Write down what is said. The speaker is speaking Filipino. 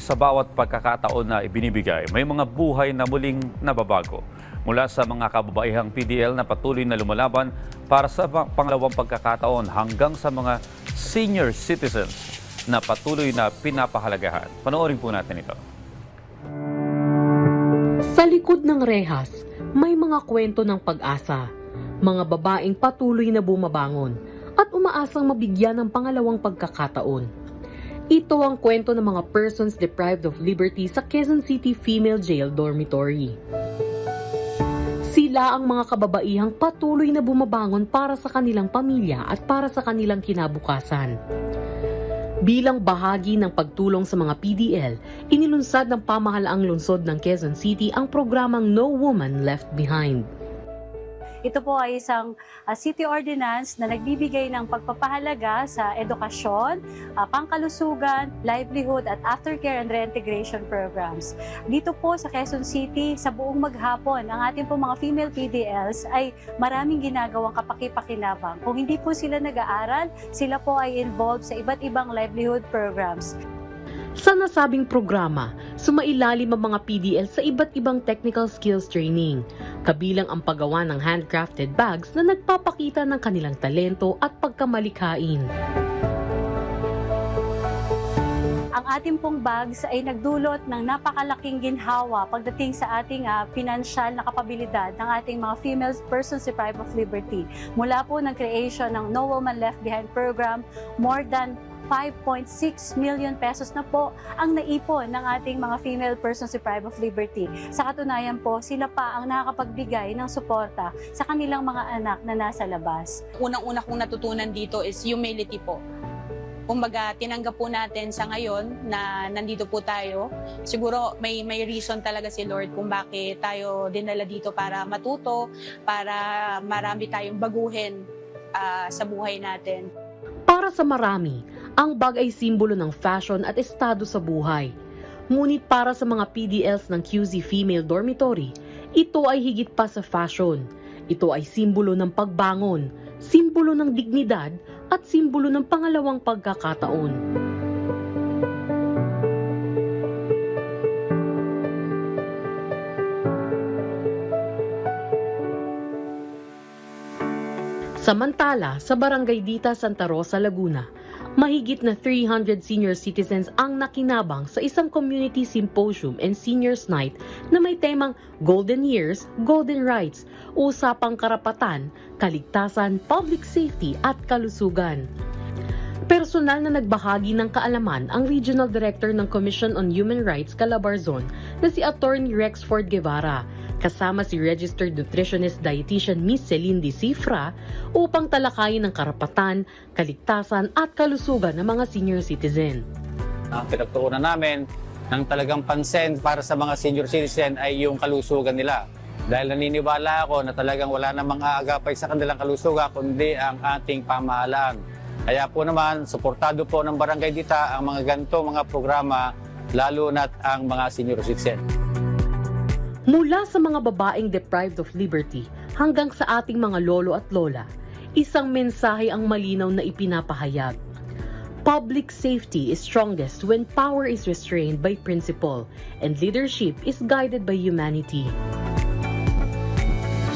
sa bawat pagkakataon na ibinibigay, may mga buhay na muling nababago. Mula sa mga kababaihang PDL na patuloy na lumalaban para sa pangalawang pagkakataon hanggang sa mga senior citizens na patuloy na pinapahalagahan. Panoorin po natin ito. Sa likod ng rehas, may mga kwento ng pag-asa. Mga babaeng patuloy na bumabangon at umaasang mabigyan ng pangalawang pagkakataon. Ito ang kwento ng mga persons deprived of liberty sa Quezon City Female Jail Dormitory. Sila ang mga kababaihang patuloy na bumabangon para sa kanilang pamilya at para sa kanilang kinabukasan. Bilang bahagi ng pagtulong sa mga PDL, inilunsad ng pamahalaang lungsod ng Quezon City ang programang No Woman Left Behind. Ito po ay isang city ordinance na nagbibigay ng pagpapahalaga sa edukasyon, pangkalusugan, livelihood at aftercare and reintegration programs. Dito po sa Quezon City, sa buong maghapon, ang ating po mga female PDLs ay maraming ginagawang kapakipakinabang. Kung hindi po sila nag-aaral, sila po ay involved sa iba't ibang livelihood programs. Sa nasabing programa, sumailalim ang mga PDL sa iba't ibang technical skills training, kabilang ang paggawa ng handcrafted bags na nagpapakita ng kanilang talento at pagkamalikhain. Ang ating pong bags ay nagdulot ng napakalaking ginhawa pagdating sa ating pinansyal na kapabilidad ng ating mga female persons deprived of liberty. Mula po ng creation ng No Woman Left Behind program, more than 5.6 million pesos na po ang naipon ng ating mga female persons deprived of liberty. Sa katunayan po, sila pa ang nakakapagbigay ng suporta sa kanilang mga anak na nasa labas. Unang-una kong natutunan dito is humility po. Kumbaga, tinanggap po natin sa ngayon na nandito po tayo. Siguro may reason talaga si Lord kung bakit tayo dinala dito para matuto, para marami tayong baguhin sa buhay natin. Para sa marami, ang bag ay simbolo ng fashion at estado sa buhay. Ngunit para sa mga PDLs ng QZ Female Dormitory, ito ay higit pa sa fashion. Ito ay simbolo ng pagbangon, simbolo ng dignidad, at simbolo ng pangalawang pagkakataon. Samantala, sa Barangay Dita, Santa Rosa, Laguna, mahigit na 300 senior citizens ang nakinabang sa isang community symposium and seniors night na may temang Golden Years, Golden Rights, usapang karapatan, kaligtasan, public safety at kalusugan. Personal na nagbahagi ng kaalaman ang Regional Director ng Commission on Human Rights Calabarzon na si Attorney Rexford Guevara, kasama si Registered Nutritionist Dietitian Miss Celine de Cifra upang talakayin ang karapatan, kaligtasan at kalusugan ng mga senior citizen. Ang pinagtuunan namin ng talagang pansin para sa mga senior citizen ay yung kalusugan nila. Dahil naniniwala ako na talagang wala namang aagapay sa kanilang kalusugan kundi ang ating pamahalaan. Kaya po naman, suportado po ng Barangay Dita ang mga ganito mga programa, lalo na't ang mga senior citizen. Mula sa mga babaeng deprived of liberty hanggang sa ating mga lolo at lola, isang mensahe ang malinaw na ipinapahayag. Public safety is strongest when power is restrained by principle and leadership is guided by humanity.